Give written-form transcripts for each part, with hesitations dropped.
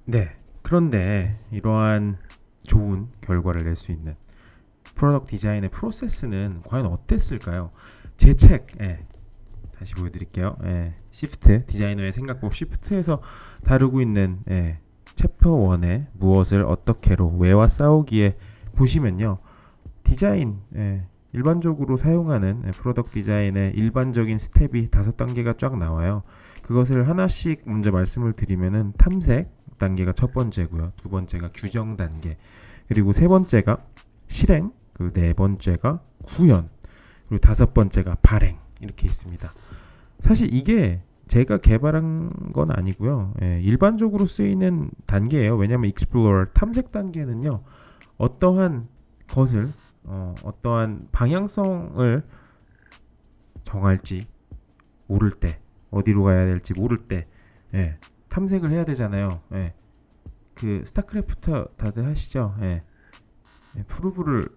네. 그런데 이러한 좋은 결과를 낼 수 있는 프로덕트 디자인의 프로세스는 과연 어땠을까요? 제 책, 다시 보여드릴게요. 시프트, 디자이너의 생각법 시프트에서 다루고 있는 챕터 1의 무엇을 어떻게로 왜와 싸우기에 보시면요. 디자인, 일반적으로 사용하는 프로덕트 디자인의 일반적인 스텝이 5단계가 쫙 나와요. 그것을 하나씩 먼저 말씀을 드리면은 탐색 단계가 첫 번째고요. 두 번째가 규정 단계, 그리고 세 번째가 실행, 그리고 네 번째가 구현, 그리고 다섯 번째가 발행, 이렇게 있습니다. 사실 이게 제가 개발한 건 아니고요. 일반적으로 쓰이는 단계예요. 왜냐하면 Explorer 탐색 단계는요, 어떠한 것을 어떠한 방향성을 정할지 모를 때, 어디로 가야 될지 모를 때, 탐색을 해야 되잖아요. 그 스타크래프트 다들 하시죠? 프루브를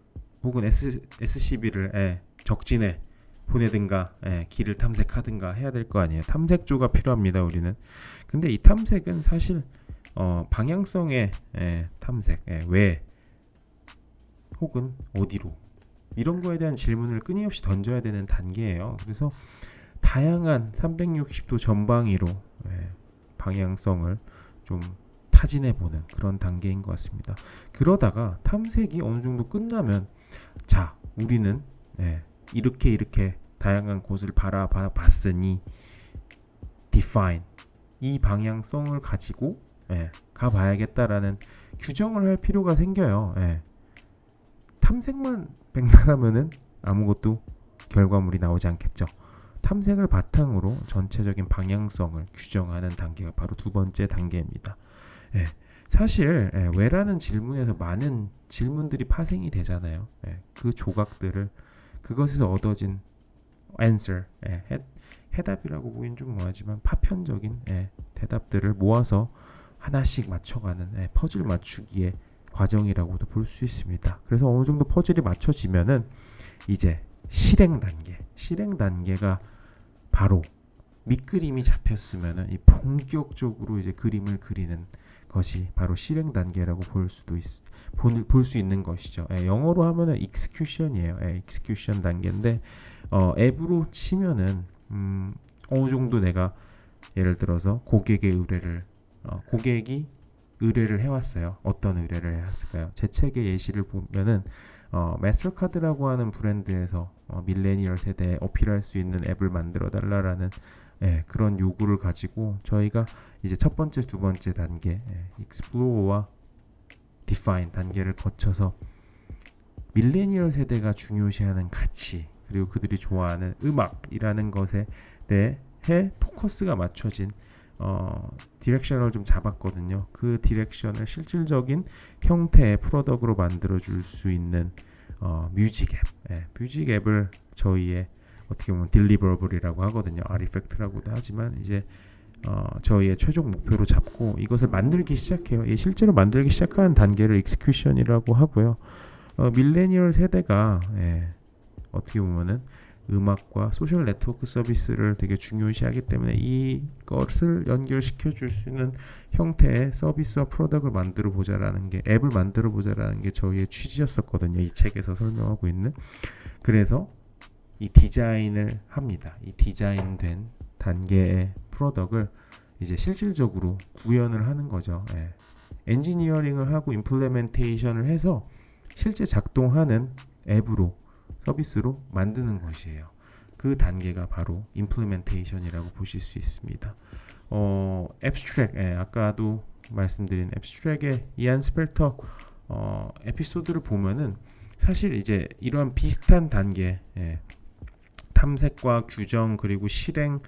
혹은 SCB를 적진에 보내든가 길을 탐색하든가 해야 될 거 아니에요. 탐색조가 필요합니다. 우리는. 근데 이 탐색은 사실 방향성의 탐색, 왜 혹은 어디로, 이런 거에 대한 질문을 끊임없이 던져야 되는 단계예요. 그래서 다양한 360도 전방위로 방향성을 좀 타진해보는 그런 단계인 것 같습니다. 그러다가 탐색이 어느 정도 끝나면, 자, 우리는 이렇게 다양한 곳을 바라봤으니 define, 이 방향성을 가지고 가봐야겠다라는 규정을 할 필요가 생겨요. 탐색만 백날하면은 아무것도 결과물이 나오지 않겠죠. 탐색을 바탕으로 전체적인 방향성을 규정하는 단계가 바로 두 번째 단계입니다. 사실 왜라는 질문에서 많은 질문들이 파생이 되잖아요. 그 조각들을, 그것에서 얻어진 answer, 해답이라고 보긴 좀 뭐하지만 파편적인 대답들을 모아서 하나씩 맞춰가는 퍼즐 맞추기의 과정이라고도 볼 수 있습니다. 그래서 어느 정도 퍼즐이 맞춰지면은 이제 실행 단계가 바로 밑그림이 잡혔으면은 이 본격적으로 이제 그림을 그리는 것이 바로 실행 단계라고 볼 수 있는 것이죠. 영어로 하면은 execution이에요. execution 단계인데 앱으로 치면은 어느 정도 내가 예를 들어서 고객이 의뢰를 해왔어요. 어떤 의뢰를 해왔을까요? 제 책의 예시를 보면은 마스터카드라고 하는 브랜드에서 밀레니얼 세대에 어필할 수 있는 앱을 만들어 달라라는 그런 요구를 가지고 저희가 이제 첫 번째, 두 번째 단계 Explore Define 단계를 거쳐서 밀레니얼 세대가 중요시하는 가치, 그리고 그들이 좋아하는 음악이라는 것에 대해 포커스가 맞춰진 디렉션을 좀 잡았거든요. 그 디렉션을 실질적인 형태의 프로덕트로 만들어줄 수 있는 뮤직 앱, 뮤직 앱을 저희의 어떻게 보면 딜리버블이라고 하거든요. 아리팩트라고도 하지만 이제 저희의 최종 목표로 잡고 이것을 만들기 시작해요. 실제로 만들기 시작하는 단계를 익스큐션이라고 하고요. 밀레니얼 세대가 어떻게 보면은 음악과 소셜 네트워크 서비스를 되게 중요시하기 때문에 이것을 연결시켜 줄 수 있는 형태의 서비스와 프로덕트를 만들어 보자라는 게, 앱을 만들어 보자라는 게 저희의 취지였었거든요. 이 책에서 설명하고 있는. 그래서 이 디자인을 합니다. 이 디자인된 단계의 프로덕트를 이제 실질적으로 구현을 하는 거죠. 엔지니어링을 하고 임플레멘테이션을 해서 실제 작동하는 앱으로, 서비스로 만드는 것이에요. 그 단계가 바로 임플리멘테이션이라고 보실 수 있습니다. 앱스트랙, 아까도 말씀드린 앱스트랙의 이안 스펠터 에피소드를 보면은 사실 이제 이러한 비슷한 단계, 탐색과 규정 그리고 실행,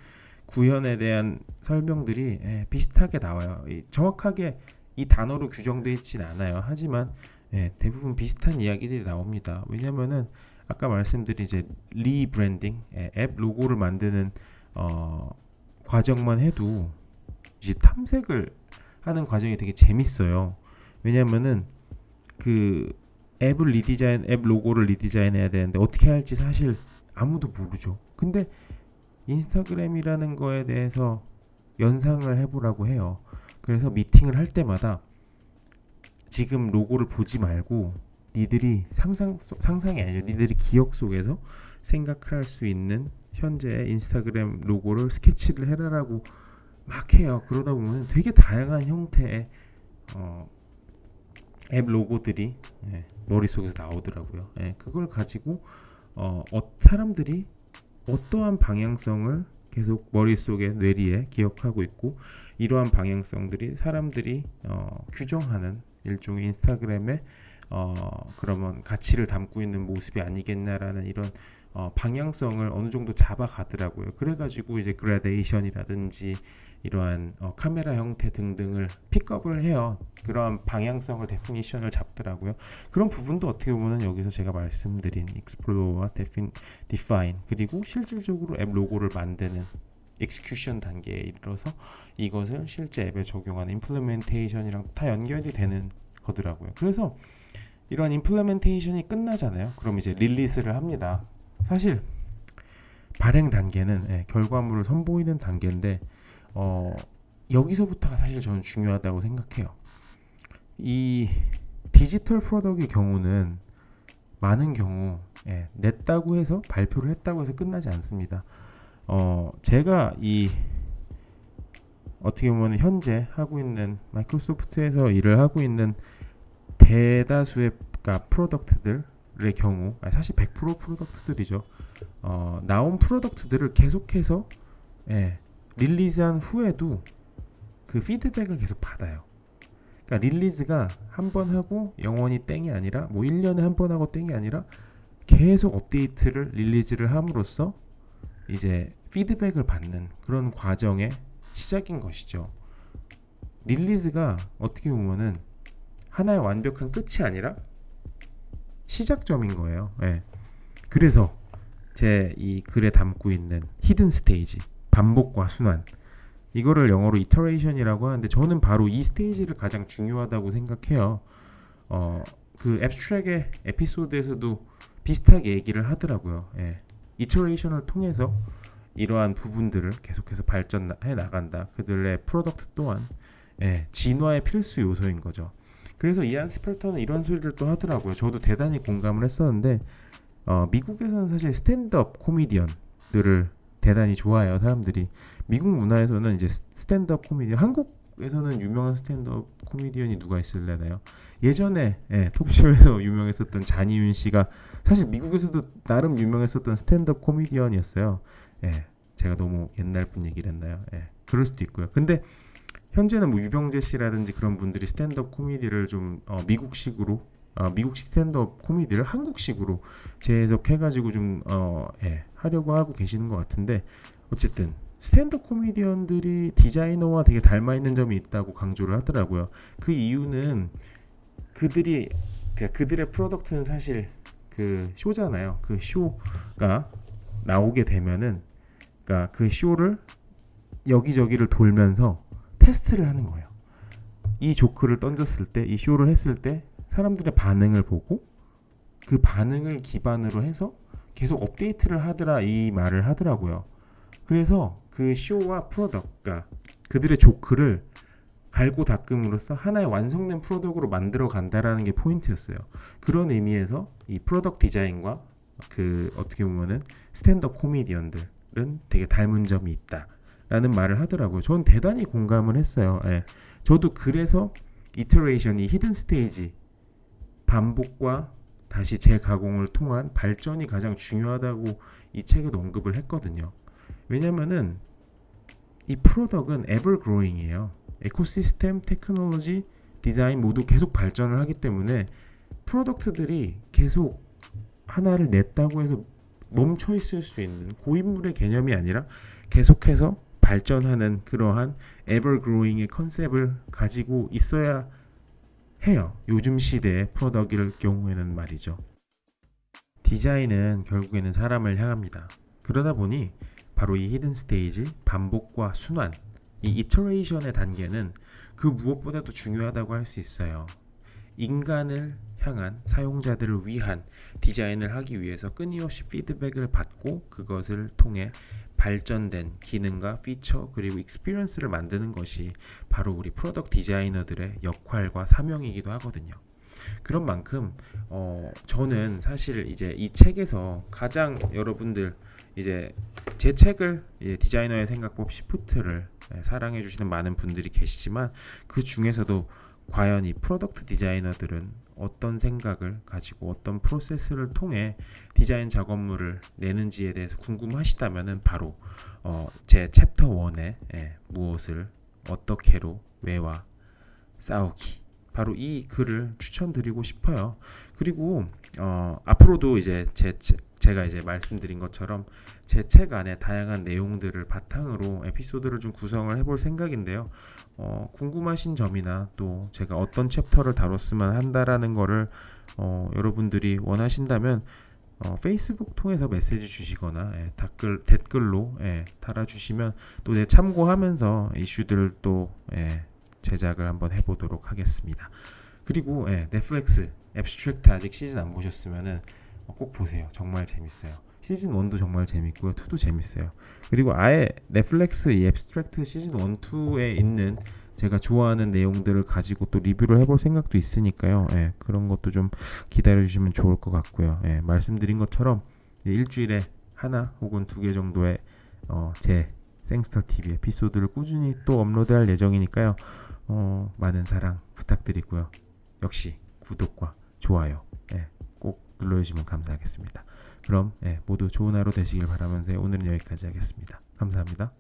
구현에 대한 설명들이 비슷하게 나와요. 정확하게 이 단어로 규정되어 있진 않아요. 하지만 대부분 비슷한 이야기들이 나옵니다. 왜냐면은 아까 말씀드린 이제 리브랜딩, 앱 로고를 만드는 과정만 해도 이제 탐색을 하는 과정이 되게 재밌어요. 왜냐면은 그 앱 로고를 리디자인해야 되는데 어떻게 할지 사실 아무도 모르죠. 근데 인스타그램이라는 거에 대해서 연상을 해보라고 해요. 그래서 미팅을 할 때마다 지금 로고를 보지 말고 니들이 상상이 아니죠. 니들이 기억 속에서 생각할 수 있는 현재 인스타그램 로고를 스케치를 해라라고 막 해요. 그러다 보면 되게 다양한 형태의 앱 로고들이 머릿속에서 나오더라고요. 그걸 가지고 사람들이 어떠한 방향성을 계속 머릿속에 뇌리에 기억하고 있고 이러한 방향성들이 사람들이 규정하는 일종의 인스타그램의 그러면 가치를 담고 있는 모습이 아니겠나라는 이런 방향성을 어느 정도 잡아가더라고요. 그래가지고 이제 그라데이션이라든지 이러한 카메라 형태 등등을 픽업을 해요. 그러한 방향성을 데피니션을 잡더라고요. 그런 부분도 어떻게 보면 여기서 제가 말씀드린 익스플로어와 디파인 그리고 실질적으로 앱 로고를 만드는 execution 단계에 이르러서 이것을 실제 앱에 적용하는 implementation이랑 다 연결이 되는 거더라고요. 그래서 이런 implementation이 끝나잖아요. 그럼 이제 릴리스를 합니다. 사실 발행 단계는 결과물을 선보이는 단계인데 여기서부터가 사실 저는 중요하다고 생각해요. 이 디지털 프로덕트의 경우는 많은 경우 냈다고 해서 발표를 했다고 해서 끝나지 않습니다. 제가 이 어떻게 보면 현재 하고 있는 마이크로소프트에서 일을 하고 있는 대다수의 프로덕트들의 경우 사실 100% 프로덕트들이죠. 나온 프로덕트들을 계속해서 릴리즈한 후에도 그 피드백을 계속 받아요. 그러니까 릴리즈가 한 번 하고 영원히 땡이 아니라 뭐 1년에 한 번 하고 땡이 아니라 계속 업데이트를 릴리즈를 함으로써 이제 피드백을 받는 그런 과정의 시작인 것이죠. 릴리즈가 어떻게 보면은 하나의 완벽한 끝이 아니라 시작점인 거예요. 그래서 제 이 글에 담고 있는 히든 스테이지, 반복과 순환, 이거를 영어로 이터레이션이라고 하는데 저는 바로 이 스테이지를 가장 중요하다고 생각해요. 그 앱스트랙의 에피소드에서도 비슷하게 얘기를 하더라고요. 이터레이션을 통해서 이러한 부분들을 계속해서 발전해 나간다. 그들의 프로덕트 또한 진화의 필수 요소인 거죠. 그래서 이안 스펠터는 이런 소리를 또 하더라고요. 저도 대단히 공감을 했었는데 미국에서는 사실 스탠드업 코미디언들을 대단히 좋아해요. 사람들이 미국 문화에서는 이제 스탠드업 코미디언, 한국에서는 유명한 스탠드업 코미디언이 누가 있을래나요? 예전에 톡쇼에서 유명했었던 잔이윤 씨가 사실 미국에서도 나름 유명했었던 스탠드업 코미디언이었어요. 제가 너무 옛날 분 얘기를 했나요? 그럴 수도 있고요. 근데 현재는 뭐 유병재 씨라든지 그런 분들이 스탠드업 코미디를 좀 미국식으로 미국식 스탠드업 코미디를 한국식으로 재해석해가지고 좀 하려고 하고 계시는 것 같은데 어쨌든 스탠드업 코미디언들이 디자이너와 되게 닮아 있는 점이 있다고 강조를 하더라고요. 그 이유는 그들의 프로덕트는 사실 그 쇼잖아요. 그 쇼가 나오게 되면은 그러니까 그 쇼를 여기저기를 돌면서 테스트를 하는 거예요. 이 조크를 던졌을 때, 이 쇼를 했을 때 사람들의 반응을 보고 그 반응을 기반으로 해서 계속 업데이트를 하더라 이 말을 하더라고요. 그래서 그 쇼와 프로덕트가 그들의 조크를 갈고 닦음으로써 하나의 완성된 프로덕트로 만들어 간다라는 게 포인트였어요. 그런 의미에서 이 프로덕트 디자인과 그 어떻게 보면은 스탠드업 코미디언들은 되게 닮은 점이 있다라는 말을 하더라고요. 저는 대단히 공감을 했어요. 저도 그래서 이터레이션이 히든 스테이지 반복과 다시 재가공을 통한 발전이 가장 중요하다고 이 책에도 언급을 했거든요. 왜냐면은 이 프로덕트는 에버그로잉이에요. 에코시스템, 테크놀로지, 디자인 모두 계속 발전을 하기 때문에 프로덕트들이 계속 하나를 냈다고 해서 멈춰 있을 수 있는 고인물의 개념이 아니라 계속해서 발전하는 그러한 에버그로잉의 컨셉을 가지고 있어야 해요. 요즘 시대의 프로덕트일 경우에는 말이죠. 디자인은 결국에는 사람을 향합니다. 그러다 보니 바로 이 히든 스테이지, 반복과 순환, 이 이터레이션의 단계는 그 무엇보다도 중요하다고 할 수 있어요. 인간을 향한 사용자들을 위한 디자인을 하기 위해서 끊임없이 피드백을 받고 그것을 통해 발전된 기능과 피처 그리고 익스피리언스를 만드는 것이 바로 우리 프로덕트 디자이너들의 역할과 사명이기도 하거든요. 그런 만큼 저는 사실 이제 이 책에서 가장 여러분들 이제 제 책을 디자이너의 생각법 시프트를 사랑해 주시는 많은 분들이 계시지만 그 중에서도 과연 이 프로덕트 디자이너들은 어떤 생각을 가지고 어떤 프로세스를 통해 디자인 작업물을 내는지에 대해서 궁금하시다면은 바로 제 챕터 1에 무엇을 어떻게로 왜와 싸우기 바로 이 글을 추천드리고 싶어요. 그리고 앞으로도 이제 제가 이제 말씀드린 것처럼 제 책 안에 다양한 내용들을 바탕으로 에피소드를 좀 구성을 해볼 생각인데요. 궁금하신 점이나 또 제가 어떤 챕터를 다뤘으면 한다라는 거를 여러분들이 원하신다면 페이스북 통해서 메시지 주시거나 댓글로 달아주시면 또 내 참고하면서 이슈들을 또 제작을 한번 해보도록 하겠습니다. 그리고 넷플릭스 앱스트랙트 아직 시즌 안 보셨으면은 꼭 보세요. 정말 재밌어요. 시즌 1도 정말 재밌고요. 2도 재밌어요. 그리고 아예 넷플릭스 이 앱스트랙트 시즌 1, 2에 있는 제가 좋아하는 내용들을 가지고 또 리뷰를 해볼 생각도 있으니까요. 그런 것도 좀 기다려주시면 좋을 것 같고요. 말씀드린 것처럼 일주일에 하나 혹은 2개 정도의 제 생스터 TV 에피소드를 꾸준히 또 업로드할 예정이니까요. 많은 사랑 부탁드리고요. 역시 구독과 좋아요 꼭 눌러주시면 감사하겠습니다. 그럼 모두 좋은 하루 되시길 바라면서 오늘은 여기까지 하겠습니다. 감사합니다.